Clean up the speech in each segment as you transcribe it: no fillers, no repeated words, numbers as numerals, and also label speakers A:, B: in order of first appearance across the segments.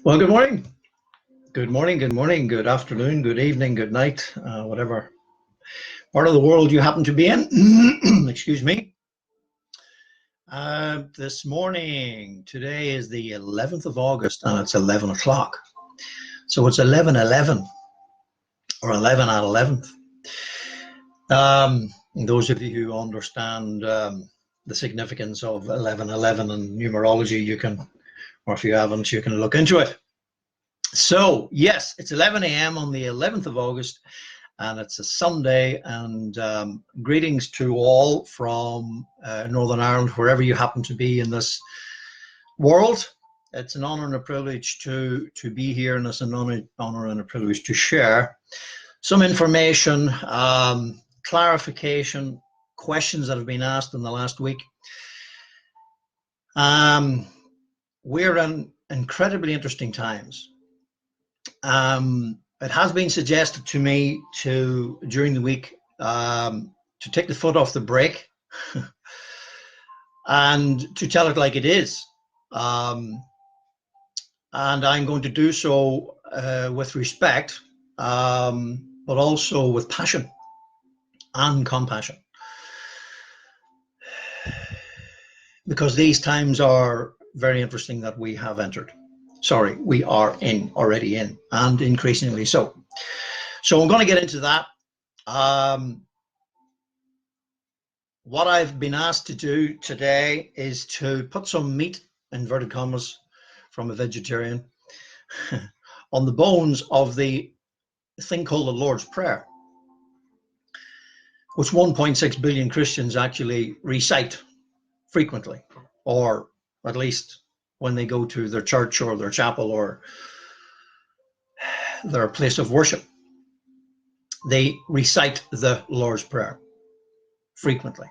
A: Well, good morning. Good morning, good morning, good afternoon, good evening, good night, whatever part of the world you happen to be in. Excuse me. This morning, today is the 11th of August and it's 11 o'clock. So it's 11:11 or 11 at 11th. Those of you who understand the significance of 11:11 and numerology, you can, or if you haven't, you can look into it. So yes, it's 11 a.m. on the 11th of August and it's a Sunday, and greetings to all from Northern Ireland, wherever you happen to be in this world. It's an honor and a privilege to be here, and it's an honor and a privilege to share some information, clarification, questions that have been asked in the last week. We're in incredibly interesting times. It has been suggested to me during the week to take the foot off the brake and to tell it like it is. And I'm going to do so with respect, but also with passion and compassion. Because these times are very interesting that we have entered. Sorry, we are already in, and increasingly so. So I'm going to get into that. What I've been asked to do today is to put some meat, inverted commas, from a vegetarian, on the bones of the thing called the Lord's Prayer, which 1.6 billion Christians actually recite frequently, or at least when they go to their church or their chapel or their place of worship. They recite the Lord's Prayer frequently.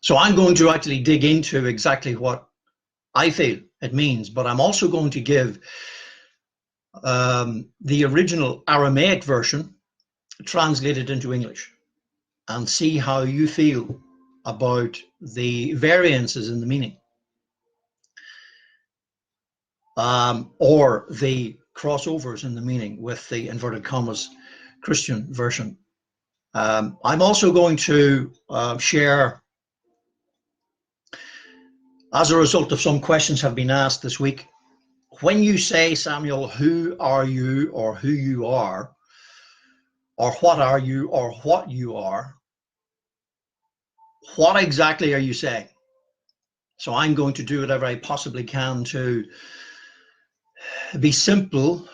A: So I'm going to actually dig into exactly what I feel it means, but I'm also going to give the original Aramaic version translated into English and see how you feel about the variances in the meaning, or the crossovers in the meaning with the inverted commas Christian version. I'm also going to share, as a result of some questions have been asked this week, when you say, Samuel, who are you, or who you are, or what are you, or what you are, what exactly are you saying? So I'm going to do whatever I possibly can to be simple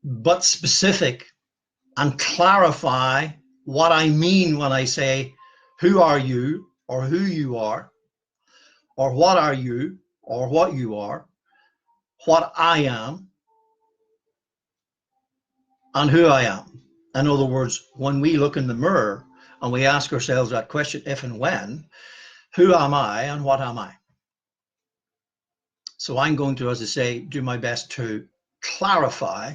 A: but specific and clarify what I mean when I say who are you, or who you are, or what are you, or what you are, what I am, and who I am. In other words, when we look in the mirror and we ask ourselves that question, if and when, who am I and what am I? So I'm going to, as I say, do my best to clarify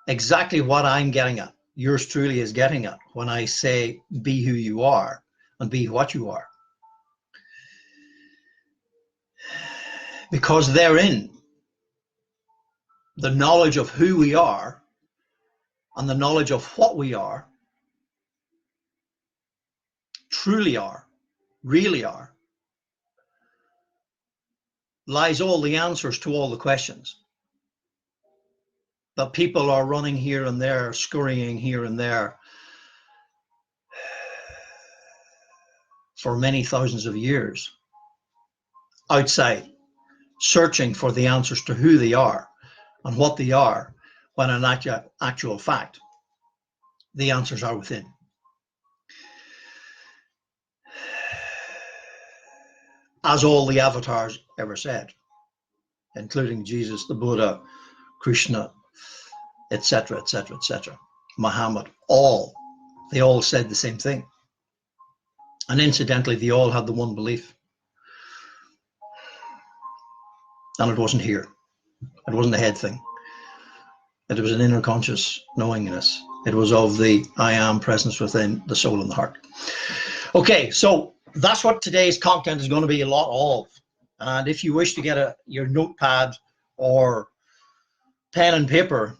A: exactly what I'm getting at. Yours truly is getting at when I say be who you are and be what you are. Because therein, the knowledge of who we are and the knowledge of what we are, truly are, really are, lies all the answers to all the questions that people are running here and there, scurrying here and there for many thousands of years outside, searching for the answers to who they are and what they are, when in actual fact, the answers are within. As all the avatars ever said, including Jesus, the Buddha, Krishna, etc., etc., etc., Muhammad, they all said the same thing. And incidentally, they all had the one belief. And it wasn't here. It wasn't a head thing. It was an inner conscious knowingness. It was of the I am presence within the soul and the heart. Okay, so that's what today's content is going to be a lot of. And if you wish to get your notepad or pen and paper,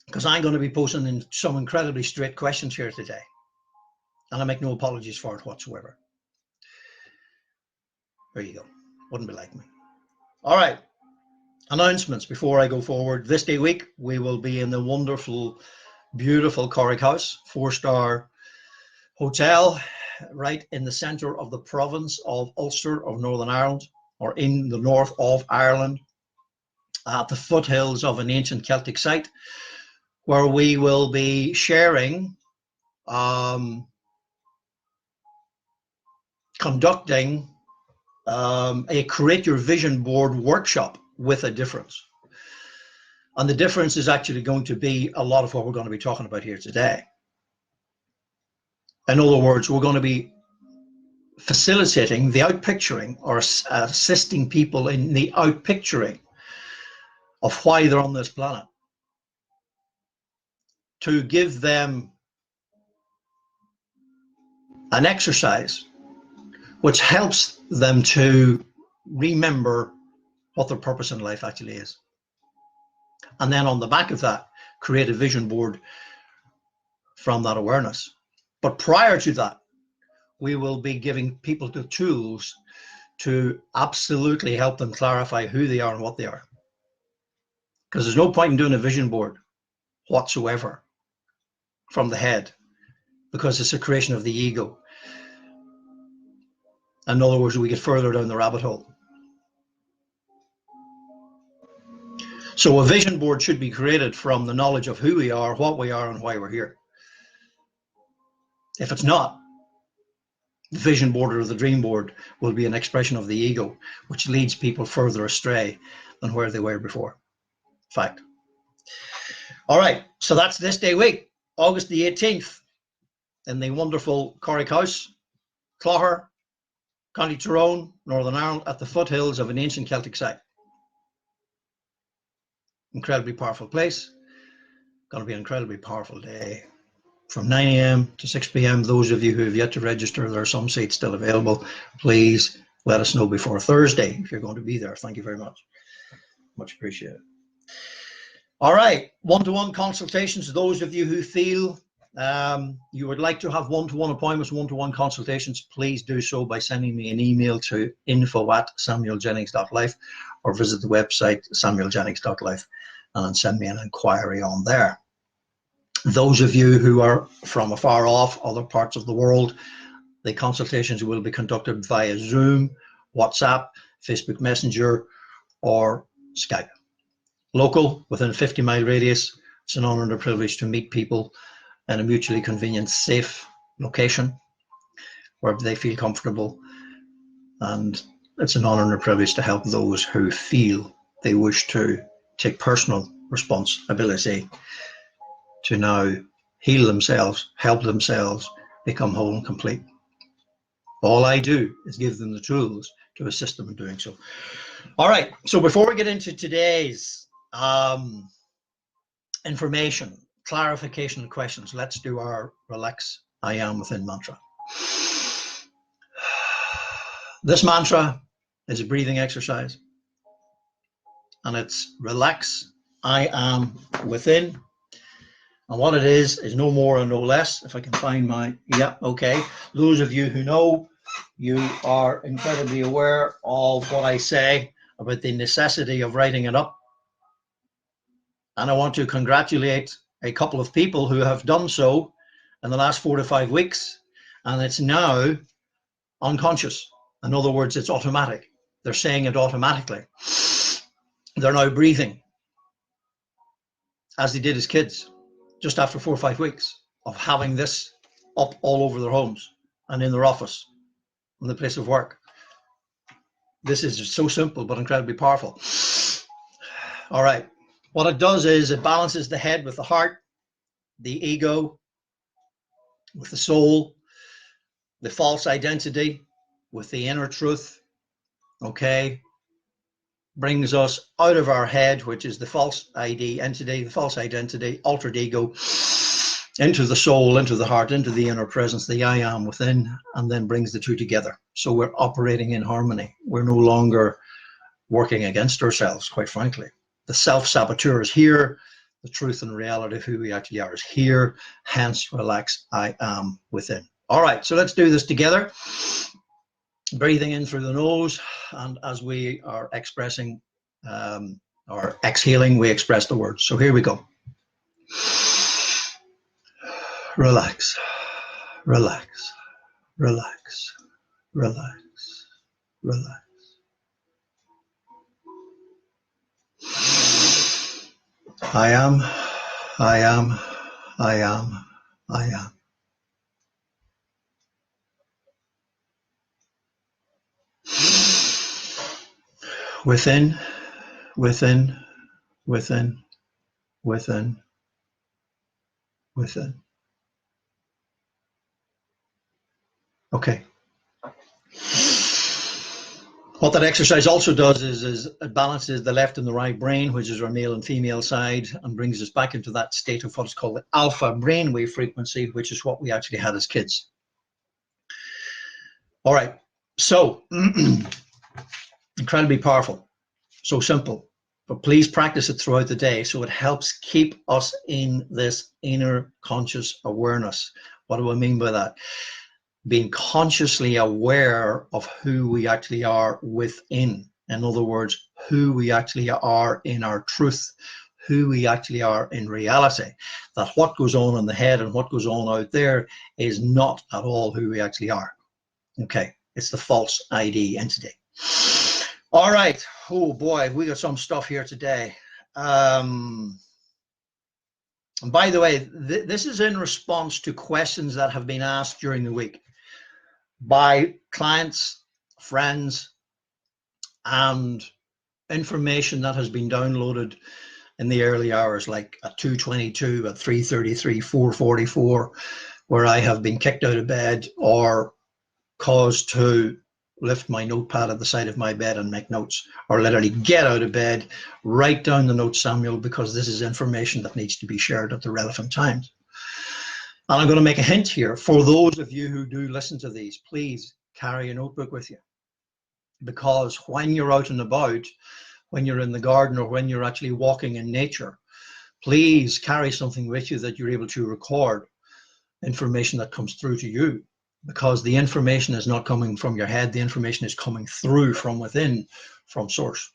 A: because I'm going to be posting in some incredibly straight questions here today, and I make no apologies for it whatsoever. There you go. Wouldn't be like me. All right. Announcements before I go forward. This day week, we will be in the wonderful, beautiful Corrick House, 4-star hotel, right in the centre of the province of Ulster of Northern Ireland, or in the north of Ireland, at the foothills of an ancient Celtic site, where we will be sharing, conducting a Create Your Vision Board workshop with a difference. And the difference is actually going to be a lot of what we're going to be talking about here today. In other words, we're going to be facilitating the outpicturing, or assisting people in the outpicturing of why they're on this planet, to give them an exercise which helps them to remember what their purpose in life actually is. And then on the back of that, create a vision board from that awareness. But prior to that, we will be giving people the tools to absolutely help them clarify who they are and what they are. Because there's no point in doing a vision board whatsoever from the head, because it's a creation of the ego. In other words, we get further down the rabbit hole. So a vision board should be created from the knowledge of who we are, what we are, and why we're here. If it's not, the vision board or the dream board will be an expression of the ego, which leads people further astray than where they were before. Fact. All right, so that's this day week, August the 18th, in the wonderful Corrick House, Clogher, County Tyrone, Northern Ireland, at the foothills of an ancient Celtic site. Incredibly powerful place. Going to be an incredibly powerful day. From 9 a.m. to 6 p.m. Those of you who have yet to register, there are some seats still available. Please let us know before Thursday if you're going to be there. Thank you very much. Much appreciated. All right, one-to-one consultations. Those of you who feel you would like to have one-to-one appointments, one-to-one consultations, please do so by sending me an email to info@samueljennings.life, or visit the website samueljennings.life and send me an inquiry on there. Those of you who are from afar off, other parts of the world, the consultations will be conducted via Zoom, WhatsApp, Facebook Messenger, or Skype. Local, within a 50-mile radius, it's an honor and a privilege to meet people in a mutually convenient, safe location where they feel comfortable. And it's an honor and a privilege to help those who feel they wish to take personal responsibility to now heal themselves, help themselves become whole and complete. All I do is give them the tools to assist them in doing so. All right, so before we get into today's information, clarification, and questions, let's do our relax, I am within mantra. This mantra is a breathing exercise, and it's relax, I am within. And what it is no more and no less. If I can find my, yeah, okay. Those of you who know, you are incredibly aware of what I say about the necessity of writing it up. And I want to congratulate a couple of people who have done so in the last 4 to 5 weeks. And it's now unconscious. In other words, it's automatic. They're saying it automatically. They're now breathing as they did as kids, just after 4 or 5 weeks of having this up all over their homes and in their office, in the place of work. This is just so simple, but incredibly powerful. All right. What it does is it balances the head with the heart, the ego with the soul, the false identity with the inner truth. Okay. Brings us out of our head, which is the false ID entity, the false identity, altered ego, into the soul, into the heart, into the inner presence, the I am within, and then brings the two together. So we're operating in harmony. We're no longer working against ourselves, quite frankly. The self-saboteur is here. The truth and reality of who we actually are is here. Hence, relax, I am within. All right, so let's do this together. Breathing in through the nose, and as we are expressing or exhaling, we express the words. So here we go. Relax, relax, relax, relax, relax. I am, I am, I am, I am. Within, within, within, within, within. Okay. What that exercise also does is it balances the left and the right brain, which is our male and female side, and brings us back into that state of what's called the alpha brainwave frequency, which is what we actually had as kids. All right. So, incredibly powerful. So simple. But please practice it throughout the day so it helps keep us in this inner conscious awareness. What do I mean by that? Being consciously aware of who we actually are within. In other words, who we actually are in our truth, who we actually are in reality. That what goes on in the head and what goes on out there is not at all who we actually are. Okay, it's the false ID entity. All right. Oh boy, we got some stuff here today. And by the way, this is in response to questions that have been asked during the week by clients, friends, and information that has been downloaded in the early hours, like at 2:22, at 3:33, 4:44, where I have been kicked out of bed or caused to lift my notepad at the side of my bed and make notes, or literally get out of bed, write down the notes, Samuel, because this is information that needs to be shared at the relevant times. And I'm going to make a hint here. For those of you who do listen to these, please carry a notebook with you. Because when you're out and about, when you're in the garden or when you're actually walking in nature, please carry something with you that you're able to record information that comes through to you. Because the information is not coming from your head, the information is coming through from within, from source.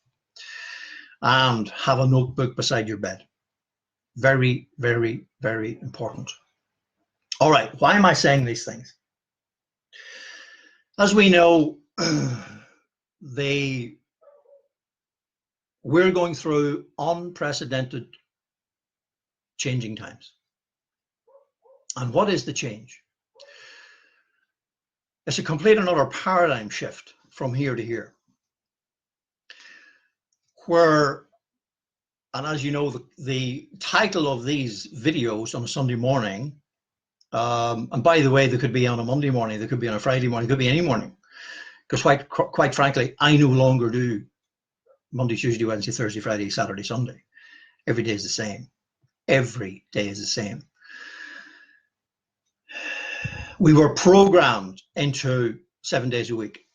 A: And have a notebook beside your bed. Very, very, very important. All right, why am I saying these things? As we know, we're going through unprecedented changing times. And what is the change? It's a complete another paradigm shift from here to here. Where, and as you know, the title of these videos on a Sunday morning, and by the way, they could be on a Monday morning, they could be on a Friday morning, they could be any morning. Because quite frankly, I no longer do Monday, Tuesday, Wednesday, Thursday, Friday, Saturday, Sunday. Every day is the same. Every day is the same. We were programmed into 7 days a week.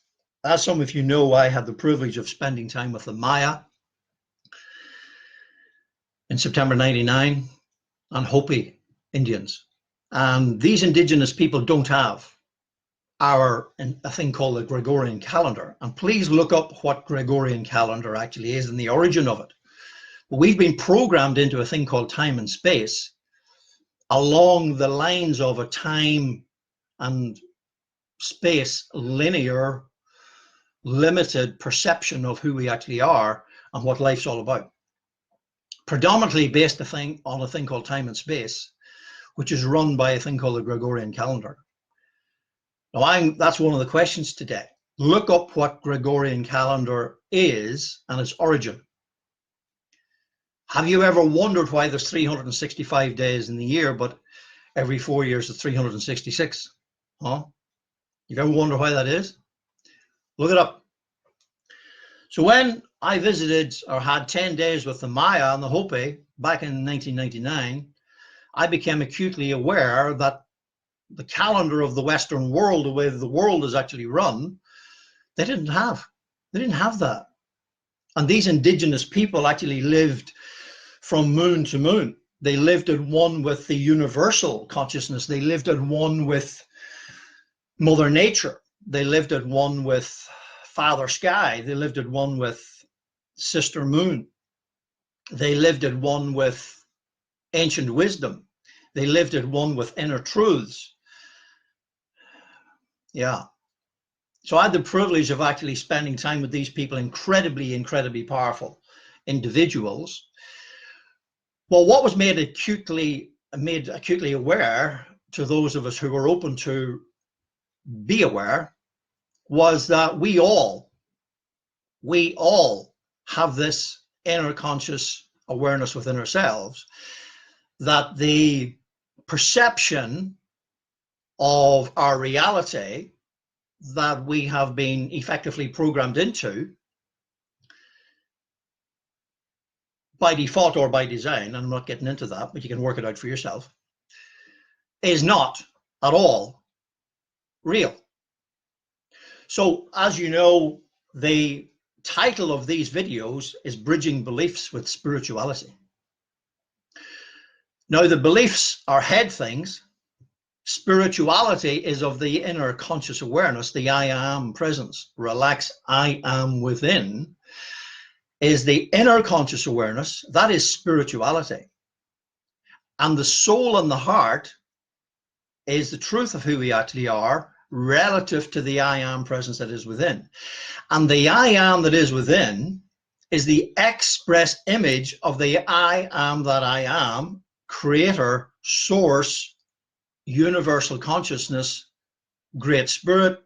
A: As some of you know, I had the privilege of spending time with the Maya in September '99 and Hopi Indians. And these indigenous people don't have a thing called the Gregorian calendar. And please look up what Gregorian calendar actually is and the origin of it. But we've been programmed into a thing called time and space along the lines of a time and space linear, limited perception of who we actually are and what life's all about. Predominantly based on a thing called time and space, which is run by a thing called the Gregorian calendar. Now, that's one of the questions today. Look up what Gregorian calendar is and its origin. Have you ever wondered why there's 365 days in the year, but every 4 years it's 366? Huh? You've ever wondered why that is? Look it up. So when I visited or had 10 days with the Maya and the Hopi back in 1999, I became acutely aware that the calendar of the Western world, the way the world is actually run, they didn't have that. And these indigenous people actually lived from moon to moon. They lived at one with the universal consciousness. They lived at one with Mother Nature. They lived at one with Father Sky. They lived at one with Sister Moon. They lived at one with ancient wisdom. They lived at one with inner truths. Yeah. So I had the privilege of actually spending time with these people, incredibly powerful individuals. Well, what was made acutely aware to those of us who were open to be aware was that we all have this inner conscious awareness within ourselves, that the perception of our reality that we have been effectively programmed into by default or by design, and I'm not getting into that, but you can work it out for yourself, is not at all real. So, as you know, the title of these videos is Bridging Beliefs with Spirituality. Now, the beliefs are head things. Spirituality is of the inner conscious awareness, the I am presence. Relax, I am within, is the inner conscious awareness. That is spirituality. And the soul and the heart is the truth of who we actually are relative to the I am presence that is within. And the I am that is within is the express image of the I am that I am, creator, source, universal consciousness, great spirit,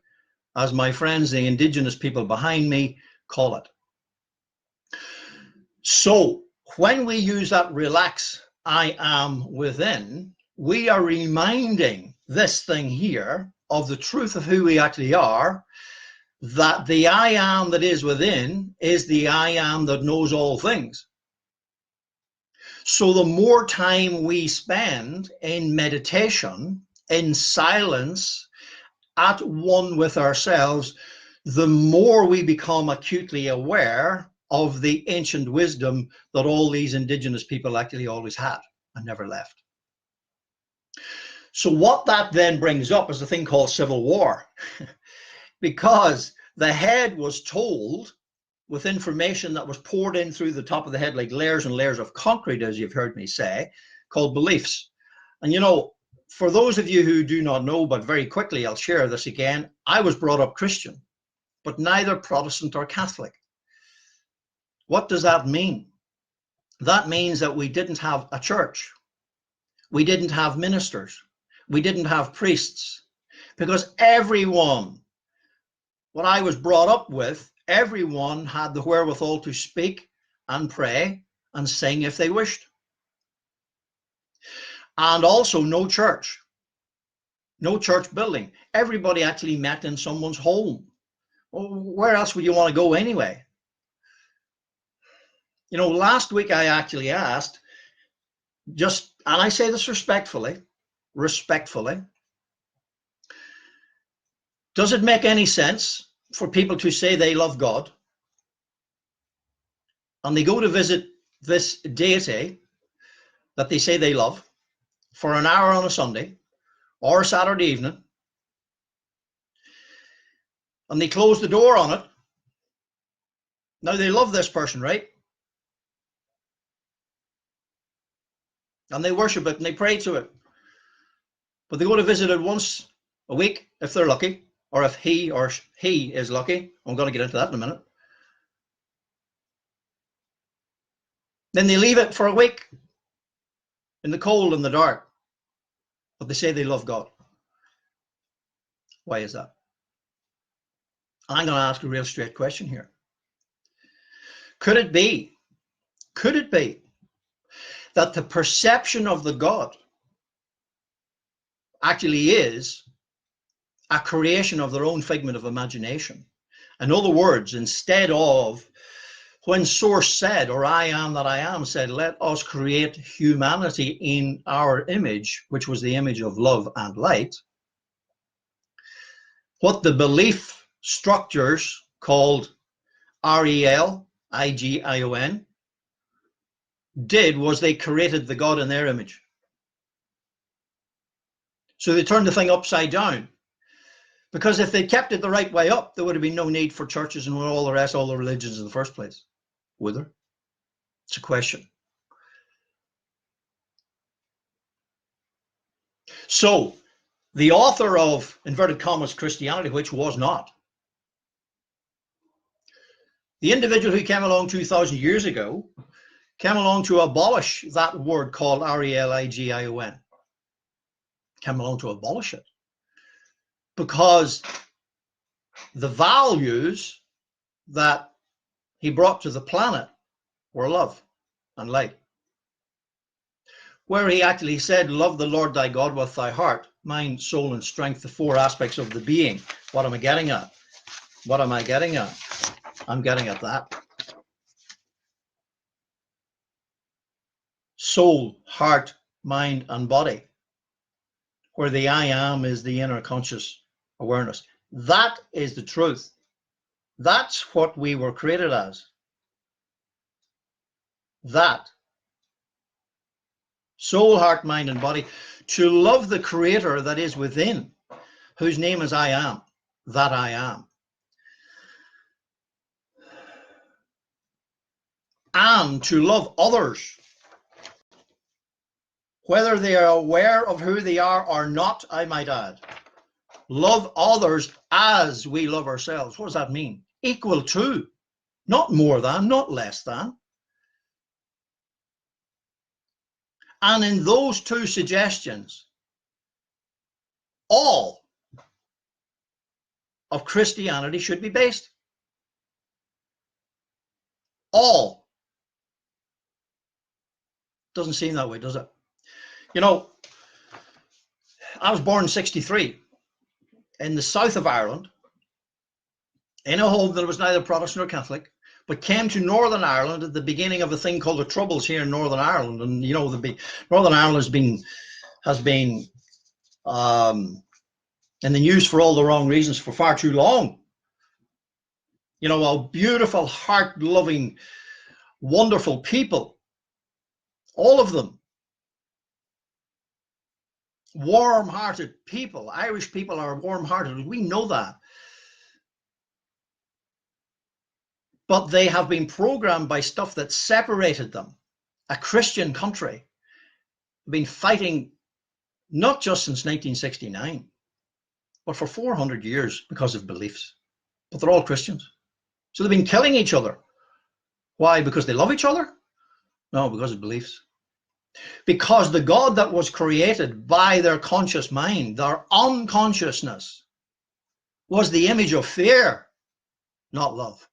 A: as my friends, the indigenous people behind me, call it. So when we use that relax, I am within, we are reminding this thing here of the truth of who we actually are, that the I am that is within is the I am that knows all things. So the more time we spend in meditation, in silence, at one with ourselves, the more we become acutely aware of the ancient wisdom that all these indigenous people actually always had and never left. So what that then brings up is a thing called civil war, because the head was told with information that was poured in through the top of the head like layers and layers of concrete, as you've heard me say, called beliefs. And you know, for those of you who do not know, but very quickly I'll share this again, I was brought up Christian, but neither Protestant or Catholic. What does that mean? That means that we didn't have a church. We didn't have ministers. We didn't have priests, because everyone, what I was brought up with, everyone had the wherewithal to speak and pray and sing if they wished. And also no church building. Everybody actually met in someone's home. Well, where else would you want to go anyway? You know, last week I actually asked, just, and I say this respectfully, does it make any sense for people to say they love God and they go to visit this deity that they say they love for an hour on a Sunday or a Saturday evening, and they close the door on it? Now they love this person, right? And they worship it and they pray to it, but they go to visit it once a week if they're lucky, or if he is lucky. I'm going to get into that in a minute. Then they leave it for a week in the cold and the dark, but they say they love God. Why is that? I'm going to ask a real straight question here. Could it be that the perception of the God actually is a creation of their own figment of imagination? In other words, instead of When Source said, or I am that I am said, let us create humanity in our image, which was the image of love and light, what the belief structures called RELIGION did was they created the God in their image. So they turned the thing upside down. Because if they kept it the right way up, there would have been no need for churches and all the rest, all the religions in the first place. Would there? It's a question. So the author of, inverted commas, Christianity, which was not, the individual who came along 2,000 years ago, came along to abolish that word called RELIGION. Came along to abolish it. Because the values that he brought to the planet were love and light. Where he actually said, love the Lord thy God with thy heart, mind, soul, and strength, the four aspects of the being. What am I getting at? What am I getting at? I'm getting at that. Soul, heart, mind, and body. Where the I am is the inner conscious awareness. That is the truth. That's what we were created as. That. Soul, heart, mind, and body. To love the Creator that is within, whose name is I am, that I am. And to love others, whether they are aware of who they are or not, I might add. Love others as we love ourselves. What does that mean? Equal to, not more than, not less than. And in those two suggestions, all of Christianity should be based. All. Doesn't seem that way, does it? You know, I was born in 63 in the south of Ireland, in a home that was neither Protestant nor Catholic, but came to Northern Ireland at the beginning of a thing called the Troubles here in Northern Ireland. And you know, Northern Ireland has been in the news for all the wrong reasons for far too long. You know, a beautiful, heart-loving, wonderful people, all of them. Warm-hearted people. Irish people are warm-hearted. We know that. But they have been programmed by stuff that separated them. A Christian country. Been fighting not just since 1969, but for 400 years because of beliefs. But they're all Christians. So they've been killing each other. Why? Because they love each other? No, because of beliefs. Because the God that was created by their conscious mind, their unconsciousness, was the image of fear, not love.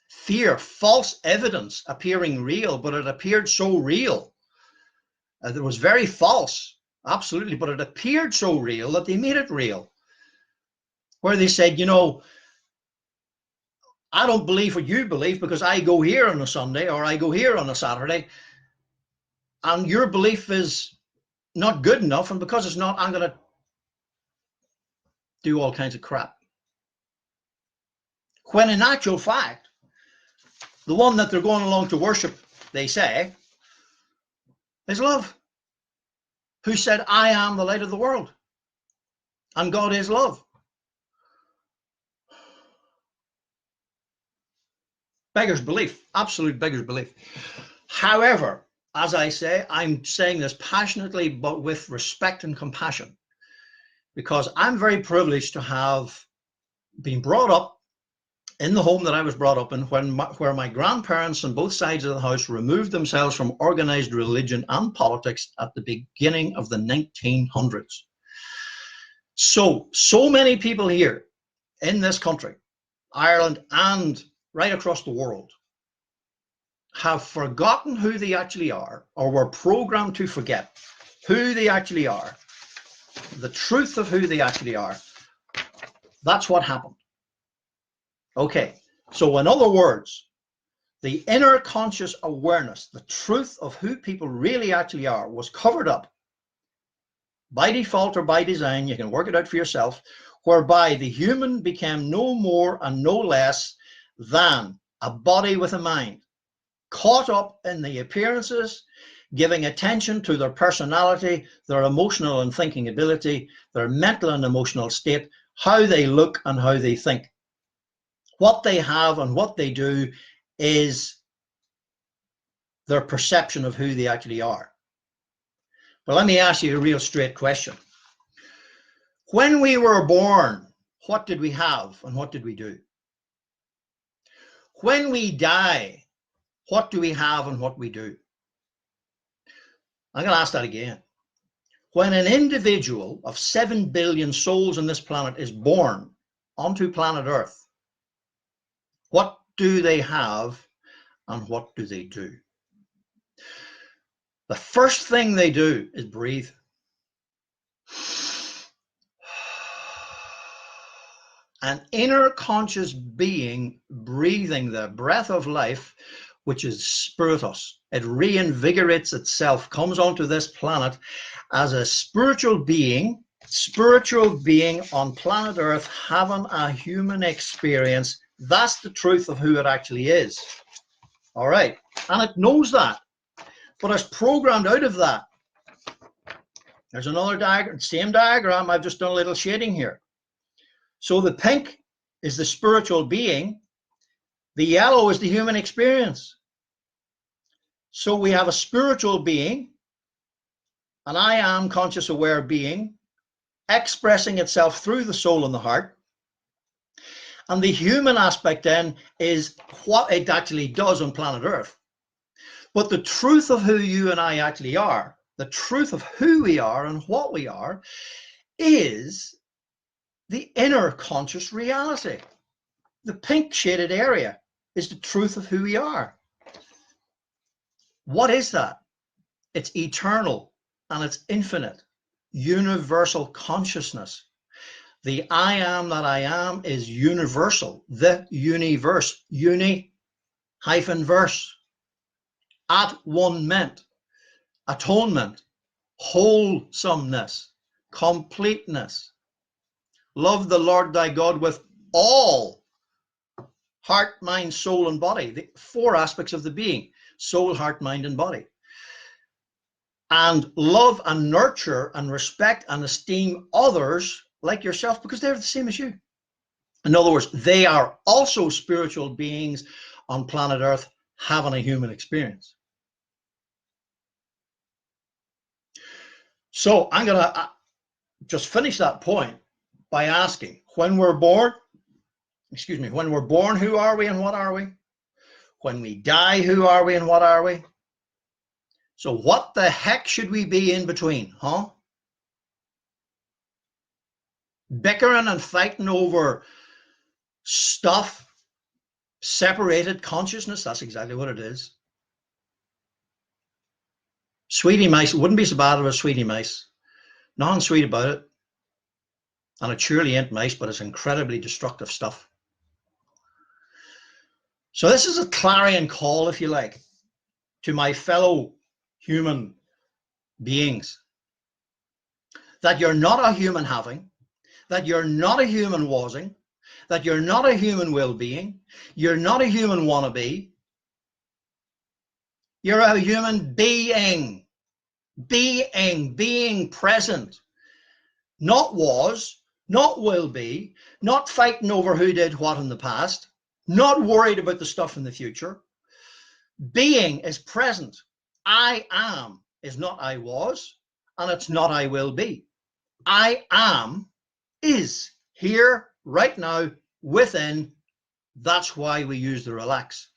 A: Fear, false evidence appearing real, but it appeared so real. It was very false, absolutely, but it appeared so real that they made it real. Where they said, you know, I don't believe what you believe because I go here on a Sunday or I go here on a Saturday, and your belief is not good enough, and because it's not, I'm going to do all kinds of crap. When in actual fact, the one that they're going along to worship, they say, is love. Who said, I am the light of the world. And God is love. Beggar's belief, absolute beggar's belief. However, as I say, I'm saying this passionately, but with respect and compassion, because I'm very privileged to have been brought up in the home that I was brought up in, where my grandparents on both sides of the house removed themselves from organized religion and politics at the beginning of the 1900s. So many people here in this country, Ireland, and right across the world, have forgotten who they actually are, or were programmed to forget who they actually are, the truth of who they actually are. That's what happened. Okay, so in other words, The inner conscious awareness, the truth of who people really actually are, was covered up by default or by design. You can work it out for yourself, whereby the human became no more and no less than a body with a mind, caught up in the appearances, giving attention to their personality, their emotional and thinking ability, their mental and emotional state, how they look and how they think. What they have and what they do is their perception of who they actually are. But let me ask you a real straight question. When we were born, what did we have and what did we do? When we die, what do we have and what we do? I'm going to ask that again. When an individual of 7 billion souls on this planet is born onto planet Earth, what do they have and what do they do? The first thing they do is breathe. An inner conscious being breathing the breath of life, which is spiritus. It reinvigorates itself, comes onto this planet as a spiritual being on planet Earth, having a human experience. That's the truth of who it actually is. All right. And it knows that, but it's programmed out of that. There's another diagram, same diagram. I've just done a little shading here. So the pink is the spiritual being. The yellow is the human experience. So we have a spiritual being, an I am conscious aware being, expressing itself through the soul and the heart. And the human aspect then is what it actually does on planet Earth. But the truth of who you and I actually are, the truth of who we are and what we are, is the inner conscious reality. The pink shaded area is the truth of who we are. What is that? It's eternal and it's infinite, universal consciousness. The I am that I am is universal, the universe, uni-verse. At one meant, atonement, wholesomeness, completeness. Love the Lord thy God with all heart, mind, soul, and body. The 4 aspects of the being: soul, heart, mind, and body. And love and nurture and respect and esteem others like yourself because they're the same as you. In other words, they are also spiritual beings on planet Earth having a human experience. So I'm going to just finish that point by asking, when we're born, who are we and what are we? When we die, who are we and what are we? So what the heck should we be in between, huh? Bickering and fighting over stuff, separated consciousness, that's exactly what it is. Sweetie mice, it wouldn't be so bad if it was sweetie mice. Nothing sweet about it. And it surely ain't mice, but it's incredibly destructive stuff. So this is a clarion call, if you like, to my fellow human beings. That you're not a human having, that you're not a human wasing, that you're not a human well-being, you're not a human wannabe, you're a human being, being present, not was, not will be, not fighting over who did what in the past, not worried about the stuff in the future. Being is present. I am is not I was, and it's not I will be. I am is here, right now, within. That's why we use the relax.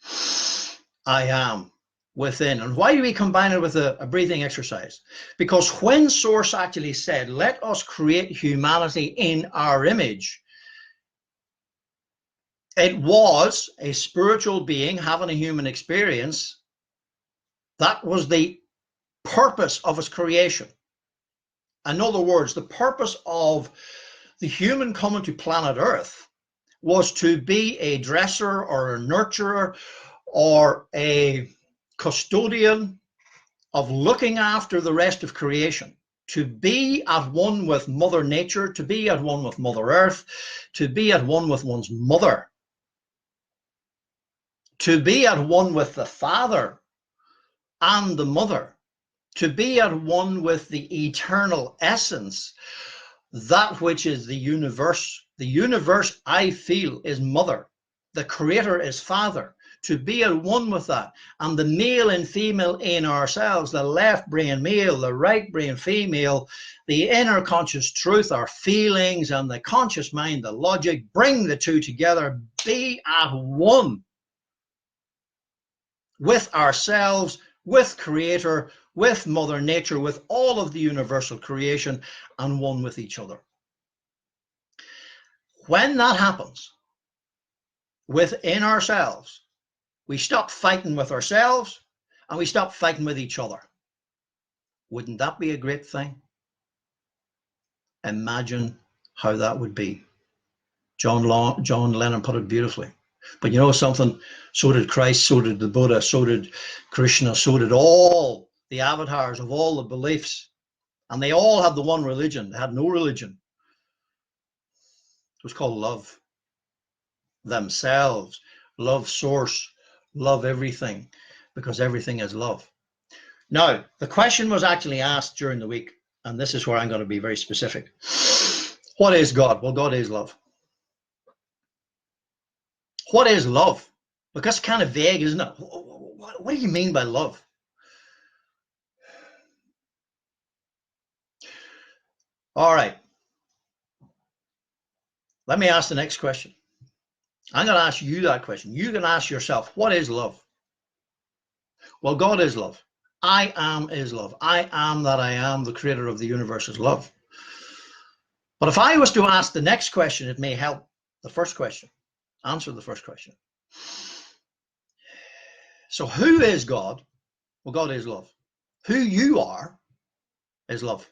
A: I am within. And why do we combine it with a breathing exercise? Because when Source actually said, let us create humanity in our image, it was a spiritual being having a human experience. That was the purpose of its creation. In other words, the purpose of the human coming to planet Earth was to be a dresser or a nurturer or a custodian of looking after the rest of creation, to be at one with Mother Nature, to be at one with Mother Earth, to be at one with one's mother, to be at one with the Father and the Mother, to be at one with the eternal essence, that which is the universe. The universe, I feel, is Mother. The Creator is Father. To be at one with that. And the male and female in ourselves, the left brain male, the right brain female, the inner conscious truth, our feelings, and the conscious mind, the logic, bring the two together, be at one with ourselves, with Creator, with Mother Nature, with all of the universal creation, and one with each other. When that happens within ourselves, we stop fighting with ourselves and we stop fighting with each other. Wouldn't that be a great thing? Imagine how that would be. John Lennon put it beautifully. But you know something? So did Christ, so did the Buddha, so did Krishna, so did all the avatars of all the beliefs. And they all had the one religion. They had no religion. It was called love. Themselves, love source, love everything, because everything is love. Now, the question was actually asked during the week, and this is where I'm going to be very specific. What is God? Well, God is love. What is love? Because it's kind of vague, isn't it? What do you mean by love? All right. Let me ask the next question. I'm going to ask you that question. You can ask yourself, what is love? Well, God is love. I am is love. I am that I am, the Creator of the universe is love. But if I was to ask the next question, it may help the first question. Answer the first question. So who is God? Well, God is love. Who you are is love.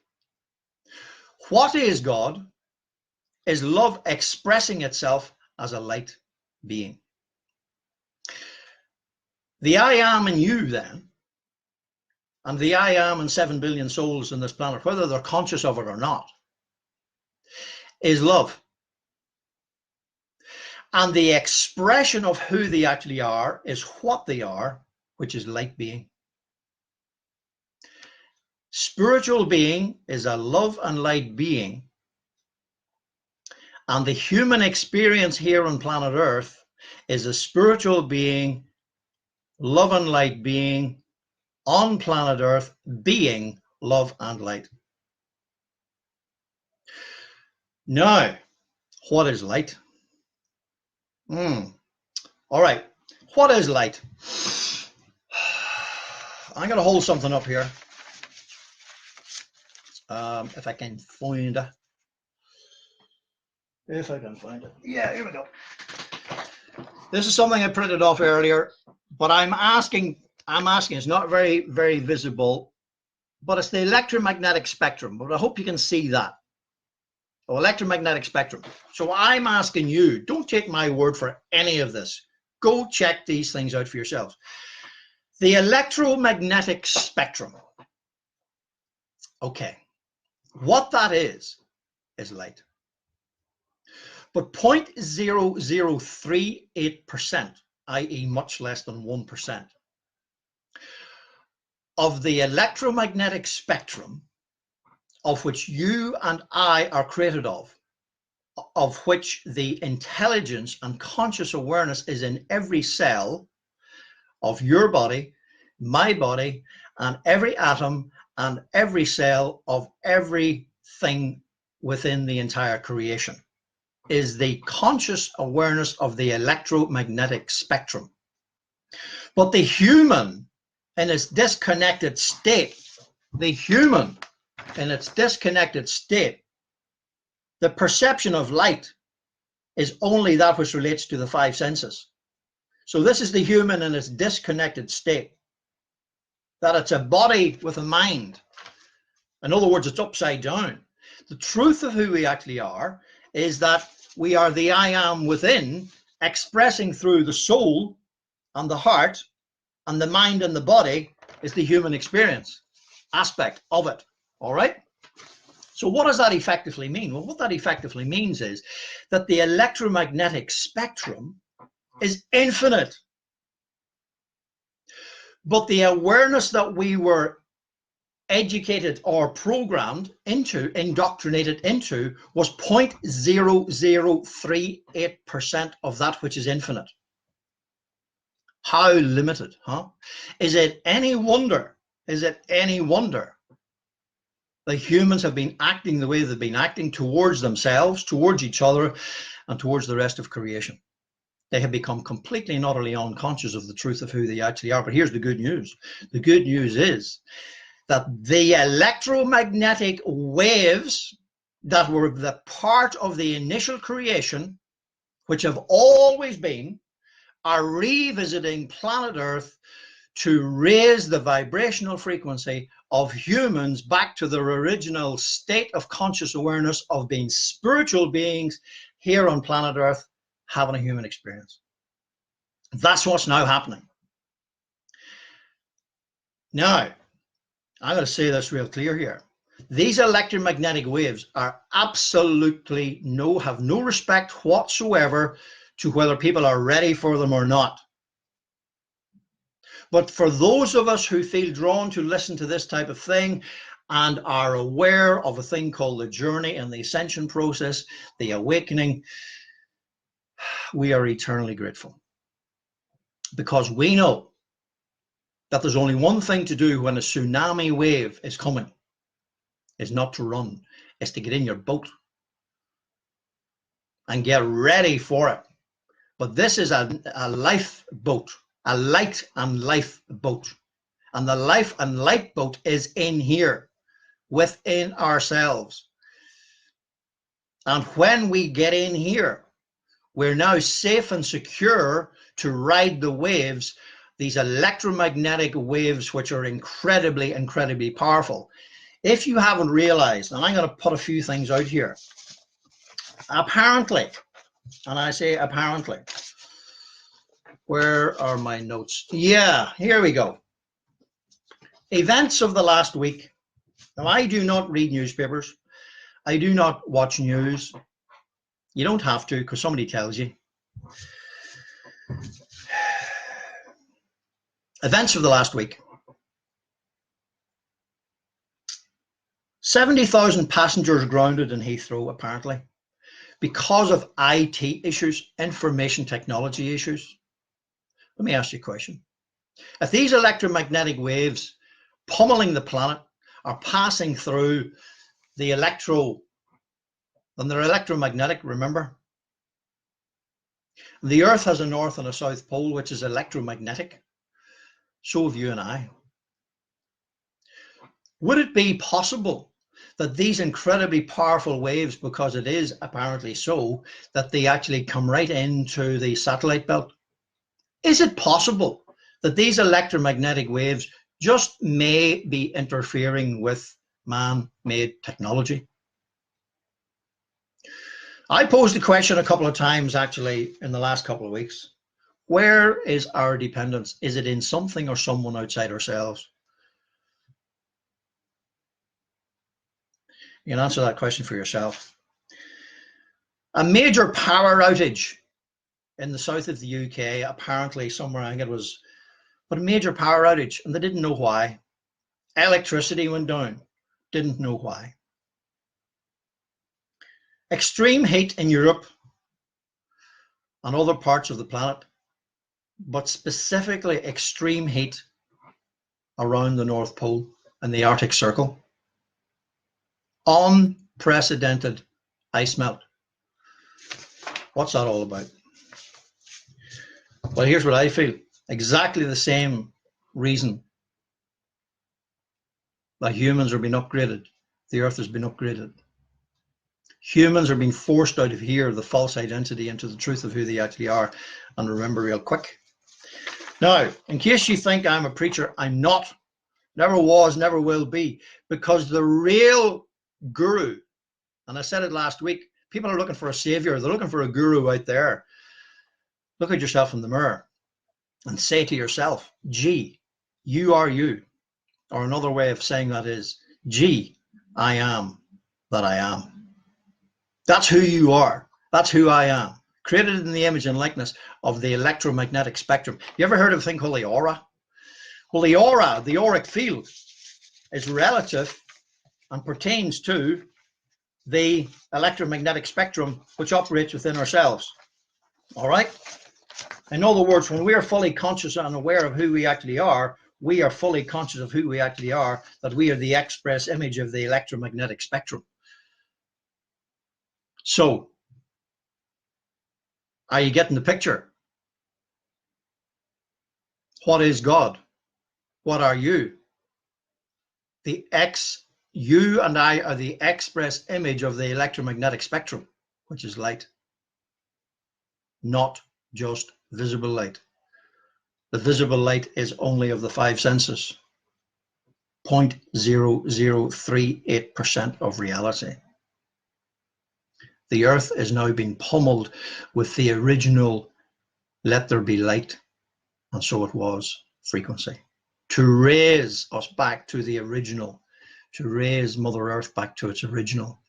A: What is God? Is love expressing itself as a light being. The I am in you then, and the I am in 7 billion souls in this planet, whether they're conscious of it or not, is love. And the expression of who they actually are is what they are, which is light being. Spiritual being is a love and light being. And the human experience here on planet Earth is a spiritual being, love and light being, on planet Earth, being love and light. Now, what is light? All right, what is light? I'm going to hold something up here. If I can find it. If I can find it. Yeah, here we go. This is something I printed off earlier, but I'm asking, it's not very, very visible, but it's the electromagnetic spectrum. But I hope you can see that. Oh, electromagnetic spectrum. So I'm asking you, don't take my word for any of this. Go check these things out for yourselves. The electromagnetic spectrum. Okay. What that is light. But 0.0038%, i.e. much less than 1%, of the electromagnetic spectrum of which you and I are created of which the intelligence and conscious awareness is in every cell of your body, my body, and every atom and every cell of everything within the entire creation, is the conscious awareness of the electromagnetic spectrum. But the human in its disconnected state, the perception of light is only that which relates to the 5 senses. So this is the human in its disconnected state, that it's a body with a mind. In other words, it's upside down. The truth of who we actually are is that we are the I am within, expressing through the soul and the heart and the mind and the body is the human experience aspect of it. All right? So what does that effectively mean? Well, what that effectively means is that the electromagnetic spectrum is infinite. But the awareness that we were educated or programmed into, indoctrinated into, was 0.0038% of that which is infinite. How limited, huh? Is it any wonder? Is it any wonder that humans have been acting the way they've been acting towards themselves, towards each other, and towards the rest of creation? They have become completely and utterly unconscious of the truth of who they actually are. But here's the good news. The good news is that the electromagnetic waves that were the part of the initial creation, which have always been, are revisiting planet Earth to raise the vibrational frequency of humans back to their original state of conscious awareness of being spiritual beings here on planet Earth, having a human experience. That's what's now happening. Now, I'm going to say this real clear here. These electromagnetic waves are absolutely have no respect whatsoever to whether people are ready for them or not. But for those of us who feel drawn to listen to this type of thing and are aware of a thing called the journey and the ascension process, the awakening, we are eternally grateful. Because we know that there's only one thing to do when a tsunami wave is coming, is not to run, is to get in your boat and get ready for it. But this is a lifeboat, a light and life boat. And the life and light boat is in here, within ourselves. And when we get in here, we're now safe and secure to ride the waves, these electromagnetic waves, which are incredibly, incredibly powerful. If you haven't realized, and I'm going to put a few things out here, apparently, and I say apparently, where are my notes? Yeah, here we go. Events of the last week. Now, I do not read newspapers. I do not watch news. You don't have to, because somebody tells you. Events of the last week. 70,000 passengers grounded in Heathrow, apparently, because of IT issues, information technology issues. Let me ask you a question. If these electromagnetic waves pummeling the planet are passing through the and they're electromagnetic, remember? The Earth has a north and a south pole, which is electromagnetic. So have you and I. Would it be possible that these incredibly powerful waves, because it is apparently so, that they actually come right into the satellite belt? Is it possible that these electromagnetic waves just may be interfering with man-made technology? I posed the question a couple of times actually in the last couple of weeks. Where is our dependence? Is it in something or someone outside ourselves? You can answer that question for yourself. A major power outage in the south of the UK, apparently somewhere, I think it was, but a major power outage, and they didn't know why. Electricity went down, didn't know why. Extreme heat in Europe and other parts of the planet, but specifically extreme heat around the North Pole and the Arctic Circle. Unprecedented ice melt. What's that all about? Well, here's what I feel. Exactly the same reason that humans are being upgraded. The Earth has been upgraded. Humans are being forced out of here, the false identity, into the truth of who they actually are. And remember real quick. Now, in case you think I'm a preacher, I'm not. Never was, never will be. Because the real guru, and I said it last week, people are looking for a savior. They're looking for a guru out there. Look at yourself in the mirror. and say to yourself, G, you are you. Or another way of saying that is, G, I am that I am. That's who you are. That's who I am. Created in the image and likeness of the electromagnetic spectrum. You ever heard of a thing called the aura? Well, the aura, the auric field, is relative and pertains to the electromagnetic spectrum which operates within ourselves. All right? In other words, when we are fully conscious and aware of who we actually are, we are fully conscious of who we actually are, that we are the express image of the electromagnetic spectrum. So, are you getting the picture? What is God? What are you? You and I are the express image of the electromagnetic spectrum, which is light, not just visible light. The visible light is only of the five senses, 0.0038% of reality. The earth is now being pummeled with the original let there be light, and so it was frequency, to raise us back to the original, to raise Mother Earth back to its original,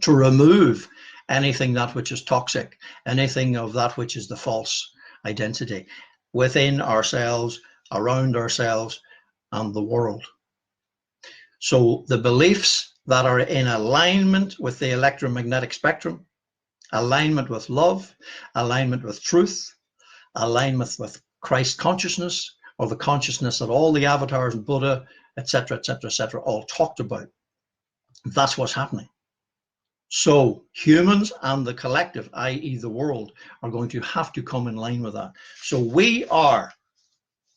A: to remove anything that which is toxic, anything of that which is the false identity within ourselves, around ourselves, and the world. So the beliefs that are in alignment with the electromagnetic spectrum, alignment with love, alignment with truth, alignment with Christ consciousness, or the consciousness that all the avatars and Buddha, etc., etc., etc., all talked about. That's what's happening. So humans and the collective, i.e. the world, are going to have to come in line with that. So we are,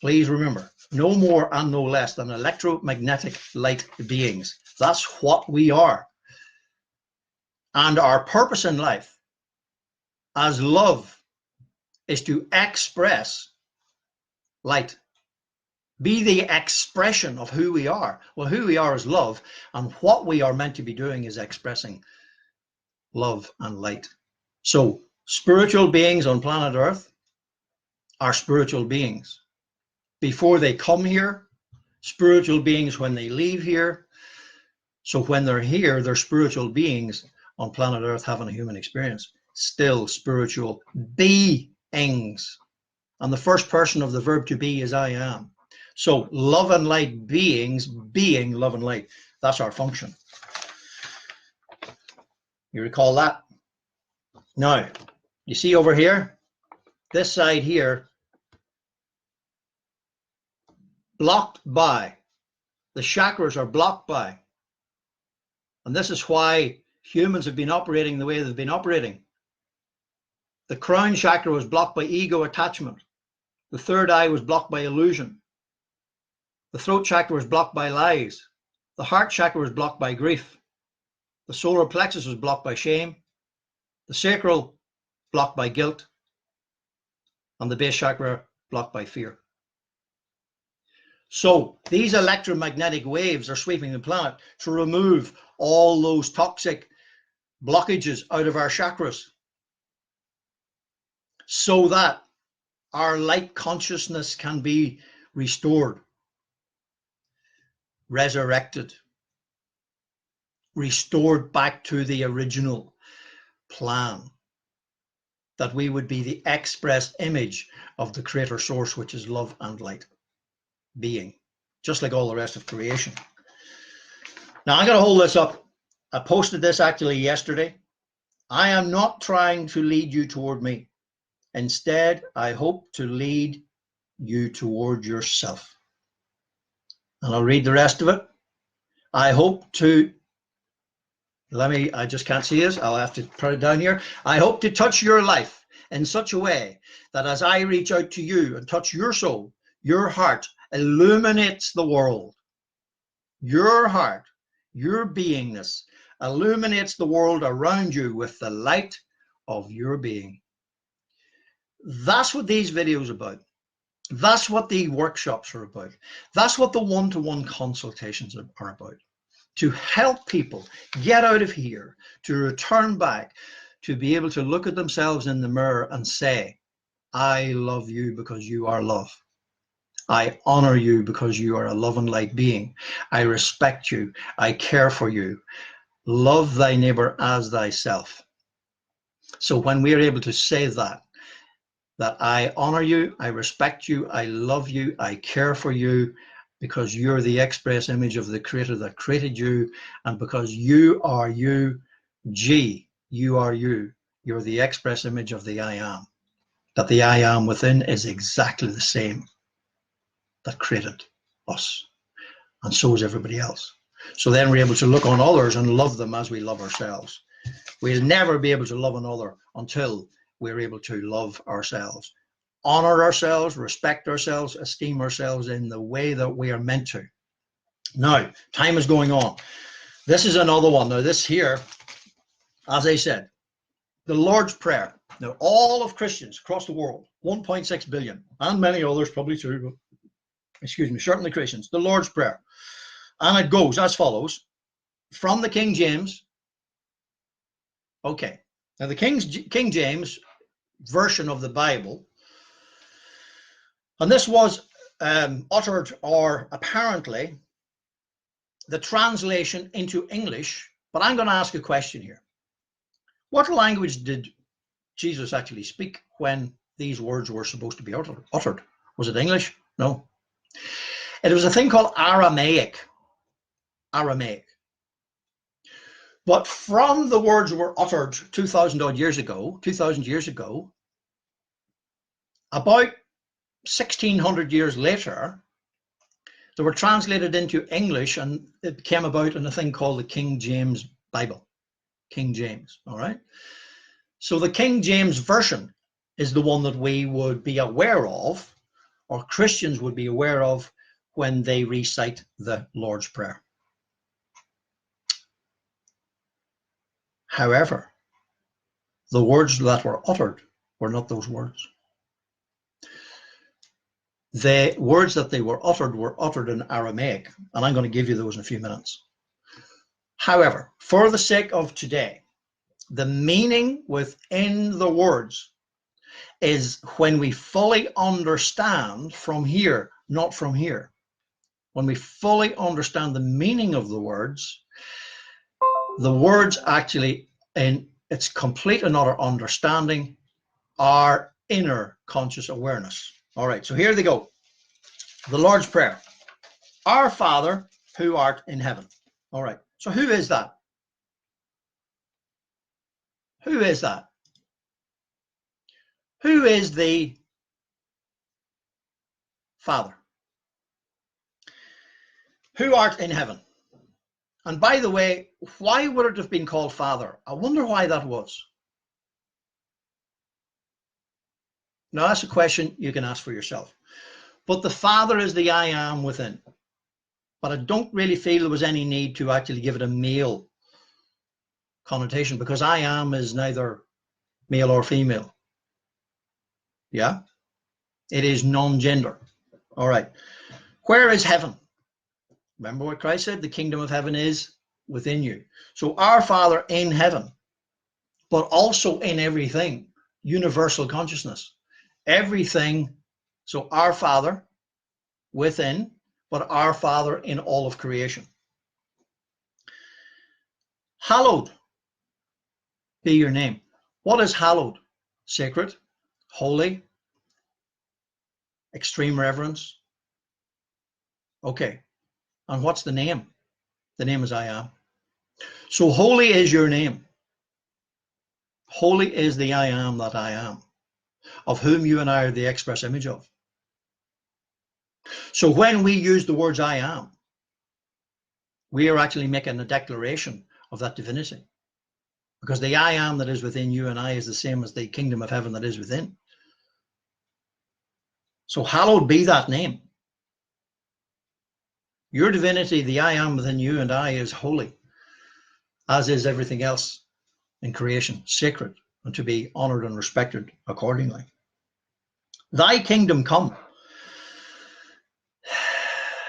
A: please remember, no more and no less than electromagnetic light beings. That's what we are. And our purpose in life as love is to express light. Be the expression of who we are. Well, who we are is love, and what we are meant to be doing is expressing love and light. So spiritual beings on planet Earth are spiritual beings before they come here, spiritual beings when they leave here. So when they're here, they're spiritual beings on planet Earth having a human experience, still spiritual beings. And the first person of the verb to be is I am. So love and light beings, being love and light, that's our function. You recall that? Now, you see over here, this side here, blocked by, the chakras are blocked by. And this is why humans have been operating the way they've been operating. The crown chakra was blocked by ego attachment. The third eye was blocked by illusion. The throat chakra was blocked by lies. The heart chakra was blocked by grief. The solar plexus was blocked by shame. The sacral blocked by guilt. And the base chakra blocked by fear. So these electromagnetic waves are sweeping the planet to remove all those toxic blockages out of our chakras, so that our light consciousness can be restored, resurrected, restored back to the original plan, that we would be the express image of the creator source, which is love and light being, just like all the rest of creation. Now I'm going to hold this up. I posted this actually yesterday. I am not trying to lead you toward me. Instead, I hope to lead you toward yourself. And I'll read the rest of it. I hope to, I just can't see this. I'll have to put it down here. I hope to touch your life in such a way that as I reach out to you and touch your soul, your heart illuminates the world. Your heart, your beingness illuminates the world around you with the light of your being. That's what these videos are about. That's what the workshops are about. That's what the one-to-one consultations are about. To help people get out of here, to return back, to be able to look at themselves in the mirror and say, I love you because you are love. I honor you because you are a love and light being. I respect you. I care for you. Love thy neighbor as thyself. So when we are able to say that I honor you, I respect you, I love you, I care for you, because you're the express image of the Creator that created you, and because you are you, you are you. You're the express image of the I am. That the I am within is exactly the same that created us, and so is everybody else. So then we're able to look on others and love them as we love ourselves. We'll never be able to love another until we're able to love ourselves, honor ourselves, respect ourselves, esteem ourselves in the way that we are meant to. Now, time is going on. This is another one. Now, this here, as I said, the Lord's Prayer. Now, all of Christians across the world, 1.6 billion, and many others probably too, but excuse me, certainly Christians, the Lord's Prayer. And it goes as follows, from the King James. Okay, now the King James version of the Bible, and this was uttered, or apparently the translation into English, but I'm going to ask a question here. What language did Jesus actually speak when these words were supposed to be uttered? Was it English? No. It was a thing called Aramaic. Aramaic. But from the words were uttered 2,000 years ago, about 1,600 years later, they were translated into English, and it came about in a thing called the King James Bible. King James, all right? So the King James version is the one that we would be aware of, or Christians would be aware of, when they recite the Lord's Prayer. However, the words that were uttered were not those words. The words that they were uttered in Aramaic, and I'm going to give you those in a few minutes. However, for the sake of today, the meaning within the words is when we fully understand from here, not from here. When we fully understand the meaning of the words actually, in its complete and utter understanding, are inner conscious awareness. All right, so here they go. The Lord's Prayer. Our Father, who art in heaven. All right, so who is that? Who is that? Who is the Father? Who art in heaven. And by the way, why would it have been called Father? I wonder why that was. Now, that's a question you can ask for yourself. But the Father is the I am within. But I don't really feel there was any need to actually give it a male connotation, because I am is neither male or female. Yeah? It is non-gender. All right. Where is heaven? Remember what Christ said? The kingdom of heaven is within you. So our Father in heaven, but also in everything, universal consciousness. Everything. So our Father within, but our Father in all of creation. Hallowed be your name. What is hallowed? Sacred, holy, extreme reverence. Okay. And what's the name? The name is I am. So holy is your name. Holy is the I am that I am, of whom you and I are the express image of. So when we use the words I am, we are actually making a declaration of that divinity, because the I am that is within you and I is the same as the kingdom of heaven that is within. So hallowed be that name. Your divinity, the I am within you and I, is holy, as is everything else in creation, sacred, and to be honored and respected accordingly. Thy kingdom come.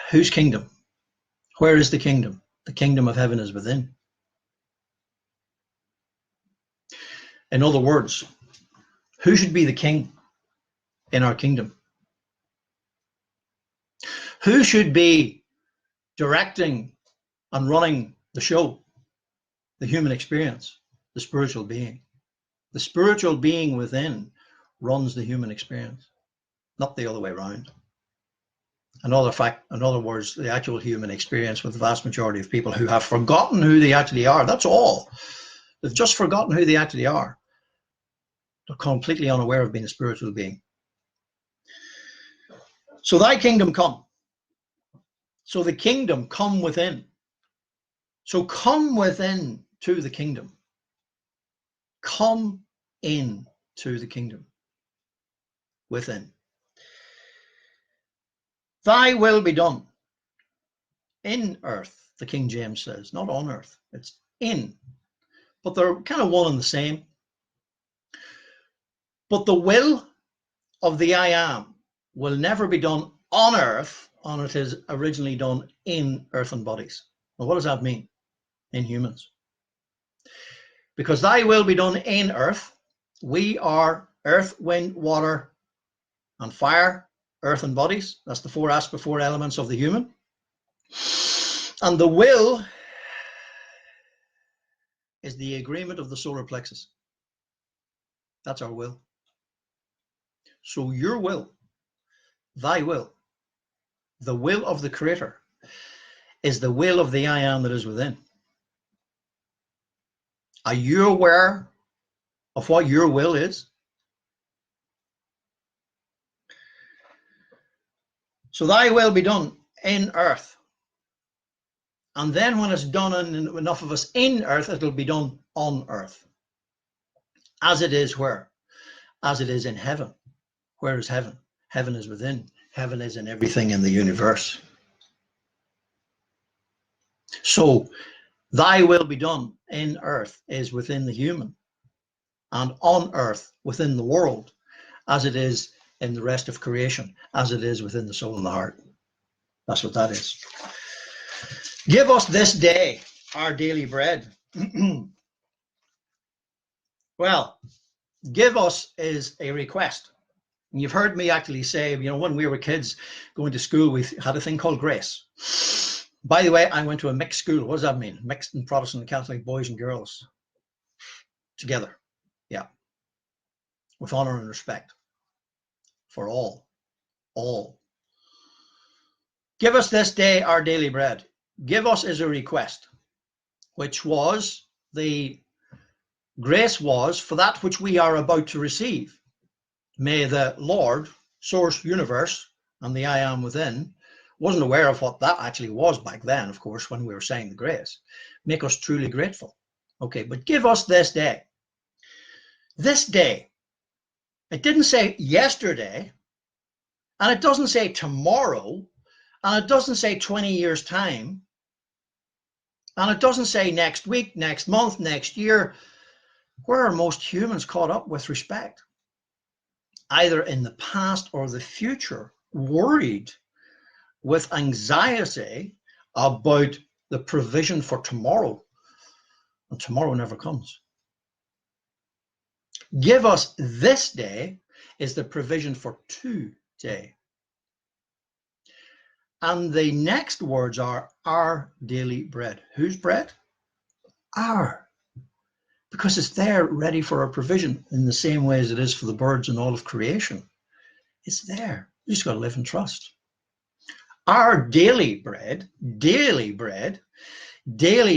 A: Whose kingdom? Where is the kingdom? The kingdom of heaven is within. In other words, who should be the king? in our kingdom? Who should be directing and running the show? The human experience, the spiritual being. The spiritual being within runs the human experience, not the other way around. In other words, the actual human experience with the vast majority of people who have forgotten who they actually are. That's all. They've just forgotten who they actually are. They're completely unaware of being a spiritual being. So thy kingdom come. So the kingdom come within. So come within to the kingdom. Come in to the kingdom within. Thy will be done in earth, the King James says, not on earth. It's in. But they're kind of one and the same. But the will of the I am will never be done on earth, and it is originally done in earthen bodies. Well, what does that mean? In humans. Because thy will be done in earth. We are earth, wind, water, and fire, earthen bodies. That's the four elements of the human. And the will is the agreement of the solar plexus. That's our will. So your will, thy will, the will of the Creator, is the will of the I am that is within. Are you aware of what your will is? So thy will be done in earth. And then when it's done in enough of us in earth, it'll be done on earth. As it is where? As it is in heaven. Where is heaven? Heaven is within. Heaven is in everything in the universe. So thy will be done in earth is within the human, and on earth within the world, as it is in the rest of creation, as it is within the soul and the heart. That's what that is. Give us this day our daily bread. Well, give us is a request. And you've heard me actually say, when we were kids going to school, we had a thing called grace. By the way, I went to a mixed school. What does that mean? Mixed and Protestant and Catholic boys and girls together. Yeah. With honor and respect for all. All. Give us this day our daily bread. Give us is a request, which was the grace was for that which we are about to receive. May the Lord, source, universe, and the I am within, wasn't aware of what that actually was back then, of course, when we were saying the grace, make us truly grateful. Okay, but give us this day. This day. It didn't say yesterday, and it doesn't say tomorrow, and it doesn't say 20 years' time, and it doesn't say next week, next month, next year. Where are most humans caught up with respect? Either in the past or the future, worried with anxiety about the provision for tomorrow, and tomorrow never comes. Give us this day is the provision for today. And the next words are our daily bread. Whose bread? Our. Because it's there ready for our provision in the same way as it is for the birds and all of creation. It's there. You just got to live and trust. Our daily bread, daily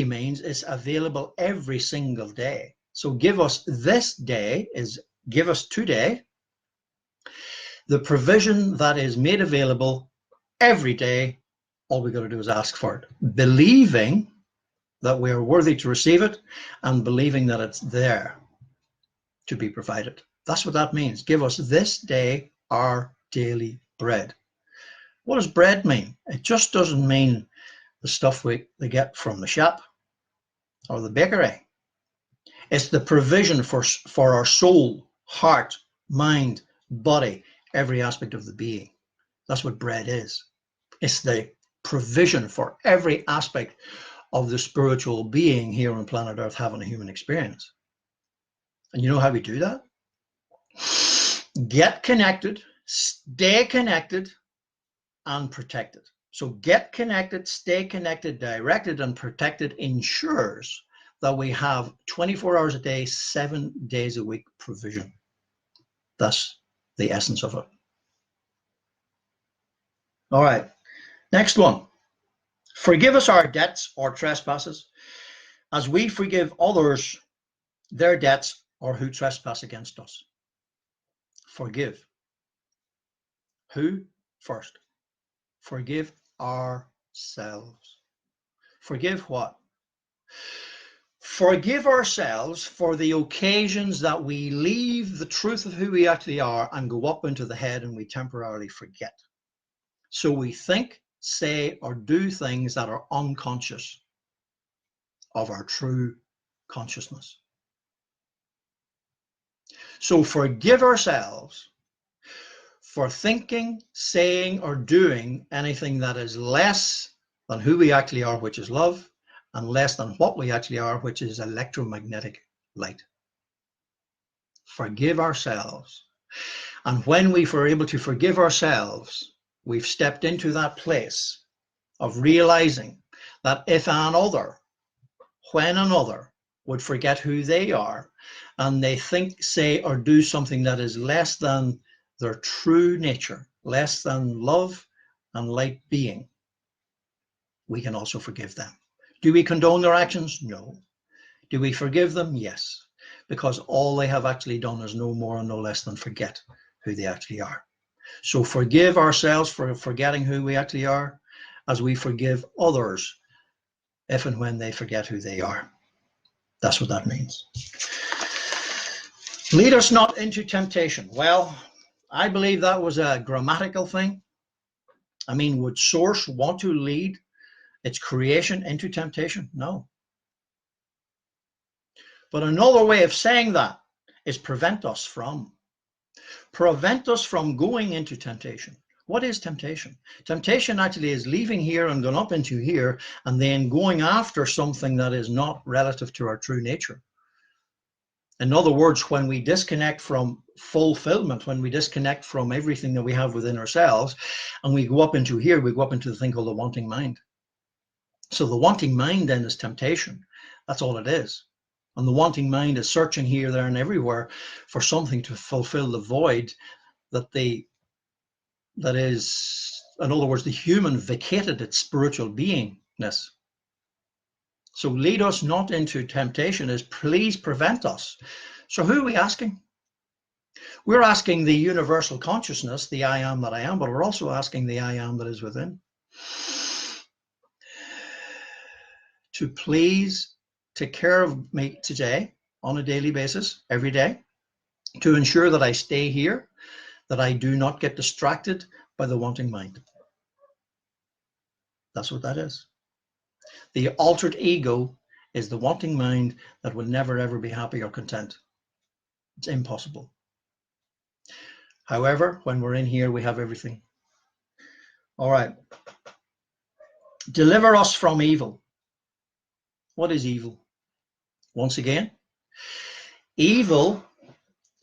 A: means it's available every single day. So give us this day is give us today the provision that is made available every day. All we got to do is ask for it, believing that we are worthy to receive it and believing that it's there to be provided. That's what that means. Give us this day our daily bread. What does bread mean? It just doesn't mean the stuff they get from the shop or the bakery. It's the provision for our soul, heart, mind, body, every aspect of the being. That's what bread is. It's the provision for every aspect of the spiritual being here on planet Earth having a human experience. And you know how we do that? Get connected, Stay connected and protected. So get connected, stay connected, directed and protected ensures that we have 24 hours a day, 7 days a week provision. That's the essence of it. All right, next one. Forgive us our debts or trespasses, as we forgive others their debts or who trespass against us. Forgive. Who first? Forgive ourselves. Forgive what? Forgive ourselves for the occasions that we leave the truth of who we actually are and go up into the head and we temporarily forget. So we think, say, or do things that are unconscious of our true consciousness. So forgive ourselves for thinking, saying, or doing anything that is less than who we actually are, which is love, and less than what we actually are, which is electromagnetic light. Forgive ourselves. And when we were able to forgive ourselves, we've stepped into that place of realizing that if another, when another would forget who they are, and they think, say, or do something that is less than their true nature, less than love and light being, we can also forgive them. Do we condone their actions? No. Do we forgive them? Yes. Because all they have actually done is no more and no less than forget who they actually are. So forgive ourselves for forgetting who we actually are, as we forgive others if and when they forget who they are. That's what that means. Lead us not into temptation. Well, I believe that was a grammatical thing. I mean, would Source want to lead its creation into temptation? No. But another way of saying that is prevent us from. Prevent us from going into temptation. What is temptation? Temptation actually is leaving here and going up into here and then going after something that is not relative to our true nature. In other words, when we disconnect from fulfillment, when we disconnect from everything that we have within ourselves, and we go up into here, we go up into the thing called the wanting mind. So the wanting mind then is temptation. That's all it is. And the wanting mind is searching here, there, and everywhere for something to fulfill the void that is, in other words, the human vacated its spiritual beingness. So lead us not into temptation is please prevent us. So who are we asking? We're asking the universal consciousness, the I am that I am, but we're also asking the I am that is within, to please take care of me today on a daily basis, every day, to ensure that I stay here, that I do not get distracted by the wanting mind. That's what that is. The altered ego is the wanting mind that will never ever be happy or content. It's impossible. However, when we're in here, we have everything. All right. Deliver us from evil. What is evil? Once again, evil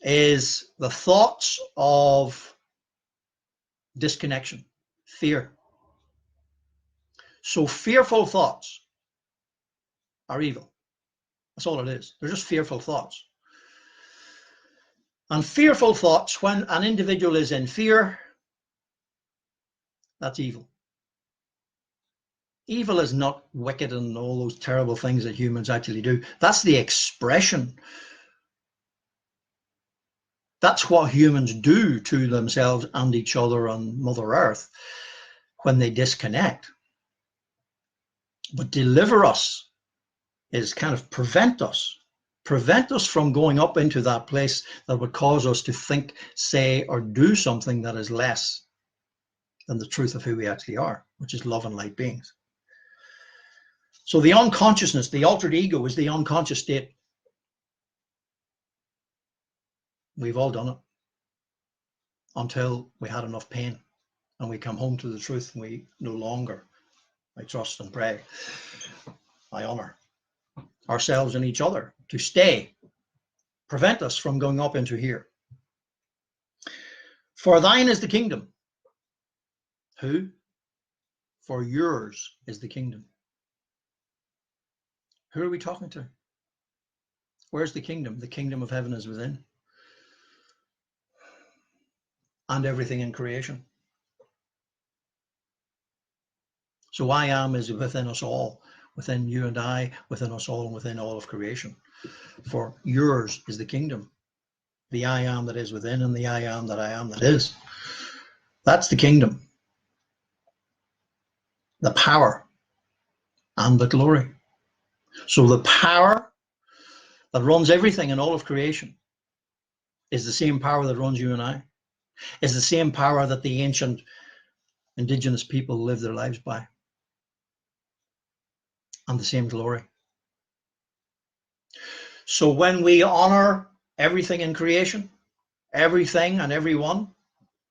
A: is the thoughts of disconnection, fear. So fearful thoughts are evil. That's all it is. They're just fearful thoughts. And fearful thoughts, when an individual is in fear, that's evil. Evil is not wicked and all those terrible things that humans actually do. That's the expression. That's what humans do to themselves and each other on Mother Earth when they disconnect. But deliver us is kind of prevent us from going up into that place that would cause us to think, say, or do something that is less than the truth of who we actually are, which is love and light beings. So the unconsciousness, the altered ego, is the unconscious state. We've all done it until we had enough pain and we come home to the truth and we no longer, I trust and pray, I honor ourselves and each other to stay, prevent us from going up into here. For thine is the kingdom. Who? For yours is the kingdom. Who are we talking to? Where's the kingdom? The kingdom of heaven is within. And everything in creation. So I am is within us all, within you and I, within us all, and within all of creation. For yours is the kingdom. The I am that is within, and the I am that is. That's the kingdom. The power and the glory. So the power that runs everything in all of creation is the same power that runs you and I, is the same power that the ancient indigenous people lived their lives by, and the same glory. So when we honor everything in creation, everything and everyone,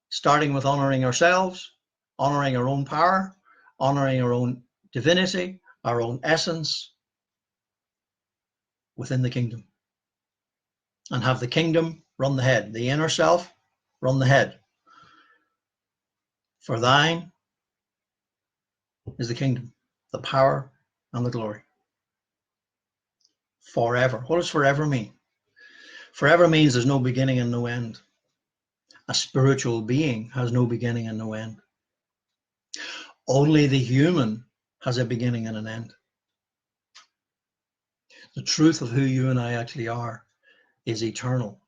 A: starting with honoring ourselves, honoring our own power, honoring our own divinity, our own essence within the kingdom, and have the kingdom run the head, the inner self run the head. For thine is the kingdom, the power and the glory. Forever. What does forever mean? Forever means there's no beginning and no end. A spiritual being has no beginning and no end. Only the human has a beginning and an end. The truth of who you and I actually are is eternal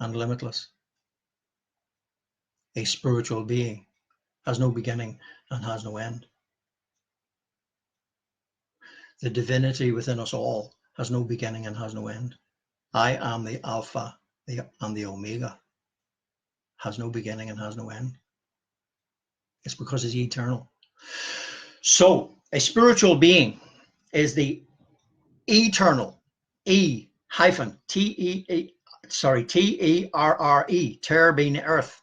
A: and limitless. A spiritual being has no beginning and has no end. The divinity within us all has no beginning and has no end. I am the Alpha and the Omega. Has no beginning and has no end. It's because it's eternal. So a spiritual being is the eternal, T-E-R-R-E, ter being earth.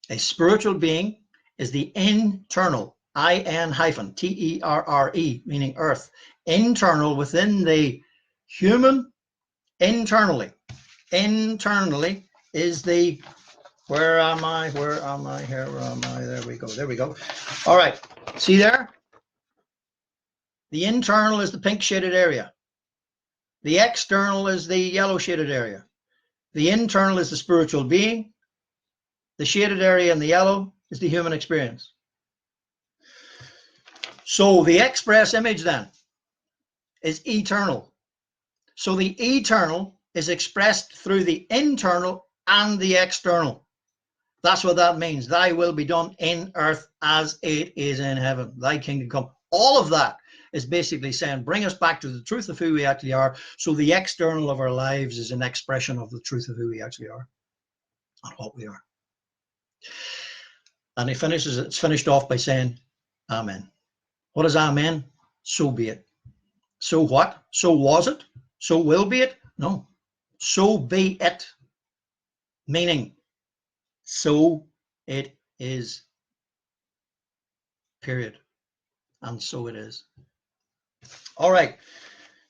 A: A spiritual being is the internal, I-N-T-E-R-R-E, meaning earth, internal within the human, internally is the, where am I, here am I, there we go. All right, see there? The internal is the pink shaded area. The external is the yellow shaded area. The internal is the spiritual being. The shaded area in the yellow is the human experience. So the express image then is eternal. So the eternal is expressed through the internal and the external. That's what that means. Thy will be done in earth as it is in heaven. Thy kingdom come. All of that is basically saying, bring us back to the truth of who we actually are. So the external of our lives is an expression of the truth of who we actually are and what we are. And it's finished off by saying, Amen. What is Amen? So be it. So what? So was it? So will be it? No. So be it. Meaning, so it is. Period. And so it is. All right.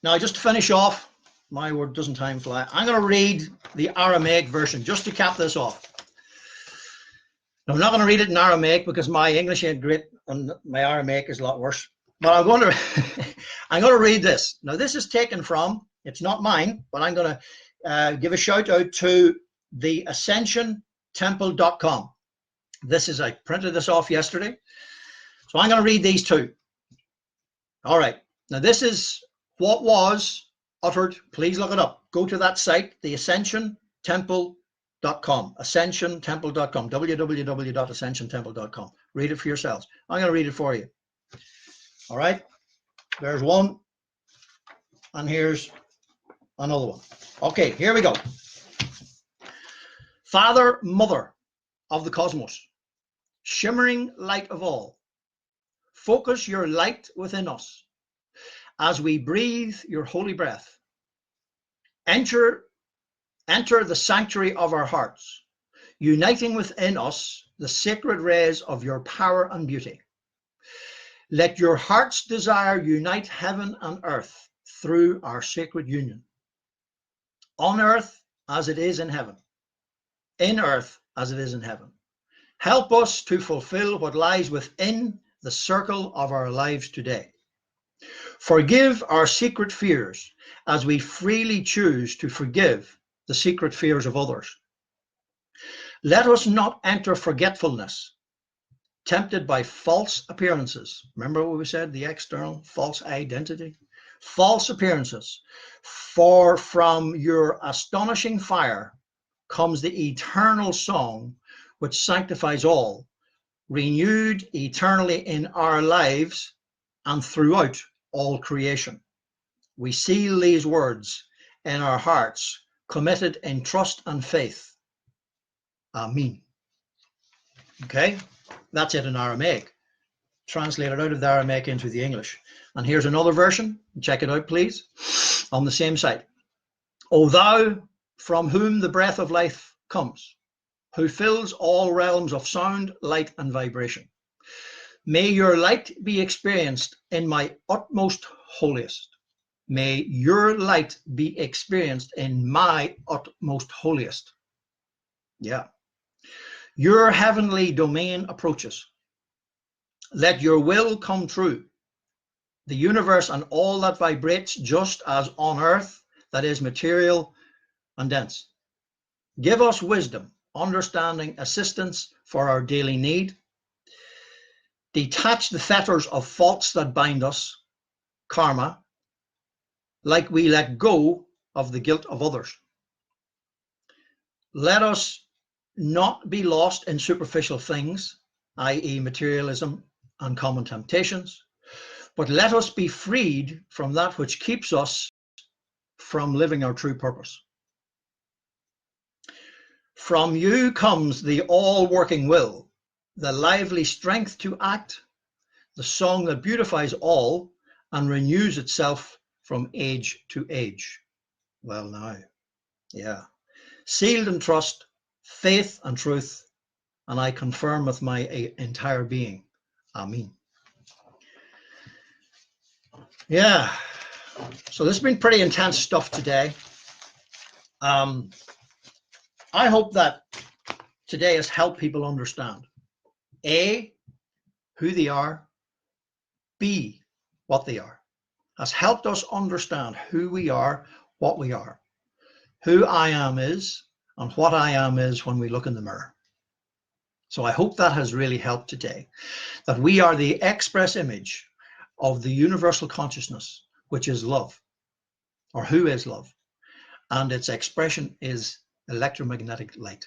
A: Now, just to finish off, my word, doesn't time fly? I'm going to read the Aramaic version just to cap this off. Now, I'm not going to read it in Aramaic because my English ain't great and my Aramaic is a lot worse. But I'm going to read this. Now, this is taken from, it's not mine, but I'm going to give a shout out to the ascensiontemple.com. I printed this off yesterday. So I'm going to read these two. All right. Now, this is what was uttered. Please look it up. Go to that site, the ascensiontemple.com, ascensiontemple.com, www.ascensiontemple.com. Read it for yourselves. I'm going to read it for you. All right. There's one. And here's another one. Okay, here we go. Father, Mother of the cosmos, shimmering light of all, focus your light within us as we breathe your holy breath. Enter the sanctuary of our hearts, uniting within us the sacred rays of your power and beauty. Let your heart's desire unite heaven and earth through our sacred union, on earth as it is in heaven. in earth as it is in heaven. Help us to fulfill what lies within the circle of our lives today. Forgive our secret fears as we freely choose to forgive the secret fears of others. Let us not enter forgetfulness, tempted by false appearances. Remember what we said, the external false identity? False appearances. For from your astonishing fire comes the eternal song which sanctifies all, renewed eternally in our lives and throughout all creation. We seal these words in our hearts, committed in trust and faith. Amen. Okay, that's it in Aramaic. Translated out of the Aramaic into the English. And here's another version. Check it out, please, on the same site. O thou from whom the breath of life comes, who fills all realms of sound, light, and vibration. May your light be experienced in my utmost holiest. May your light be experienced in my utmost holiest. Yeah. Your heavenly domain approaches. Let your will come true. The universe and all that vibrates just as on earth, that is material and dense. Give us wisdom, understanding, assistance for our daily need. Detach the fetters of faults that bind us, karma, like we let go of the guilt of others. Let us not be lost in superficial things, i.e. materialism and common temptations, but let us be freed from that which keeps us from living our true purpose. From you comes the all-working will, the lively strength to act, the song that beautifies all and renews itself from age to age. Well, now, yeah. Sealed in trust, faith, and truth, and I confirm with my entire being. Amen. Yeah. So this has been pretty intense stuff today. I hope that today has helped people understand A, who they are, B, what they are. Has helped us understand who we are, what we are, who I am is, and what I am is when we look in the mirror. So I hope that has really helped today, that we are the express image of the universal consciousness, which is love, or who is love, and its expression is electromagnetic light.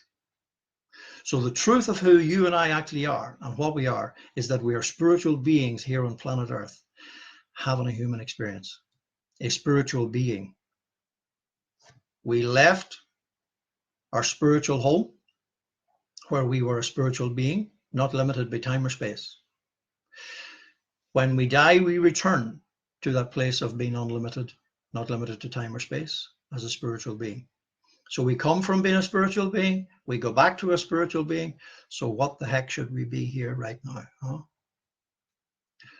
A: So the truth of who you and I actually are and what we are is that we are spiritual beings here on planet Earth, having a human experience, a spiritual being. We left our spiritual home, where we were a spiritual being, not limited by time or space. When we die, we return to that place of being unlimited, not limited to time or space, as a spiritual being. So we come from being a spiritual being, we go back to a spiritual being. So what the heck should we be here right now? Huh?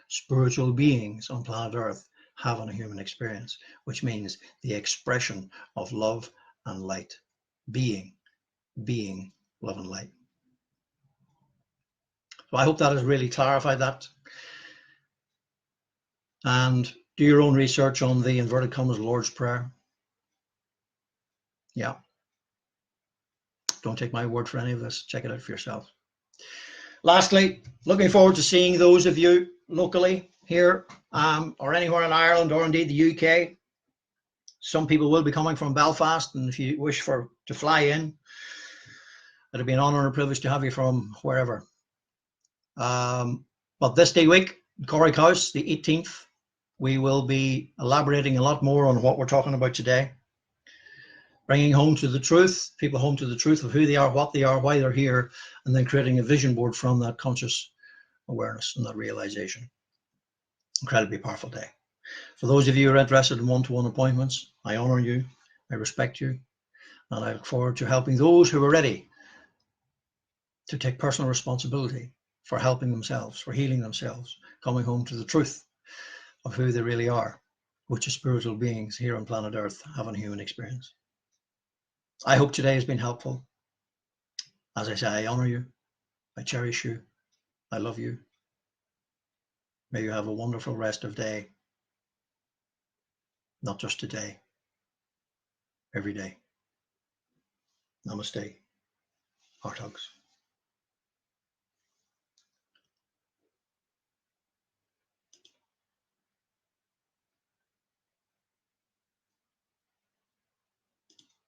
A: Spiritual beings on planet Earth having a human experience, which means the expression of love and light. Being, love and light. So I hope that has really clarified that. And do your own research on the inverted commas Lord's Prayer. Yeah. Don't take my word for any of this. Check it out for yourself. Lastly, looking forward to seeing those of you locally here or anywhere in Ireland or indeed the UK. Some people will be coming from Belfast, and if you wish to fly in, it'll be an honour and a privilege to have you from wherever. But this day week, Corrick House, the 18th, we will be elaborating a lot more on what we're talking about today. Bringing home to the truth, people home to the truth of who they are, what they are, why they're here, and then creating a vision board from that conscious awareness and that realization. Incredibly powerful day. For those of you who are interested in one-to-one appointments, I honor you, I respect you, and I look forward to helping those who are ready to take personal responsibility for helping themselves, for healing themselves, coming home to the truth of who they really are, which is spiritual beings here on planet Earth having a human experience. I hope today has been helpful. As I say, I honor you. I cherish you. I love you. May you have a wonderful rest of day. Not just today, every day. Namaste. Heart hugs.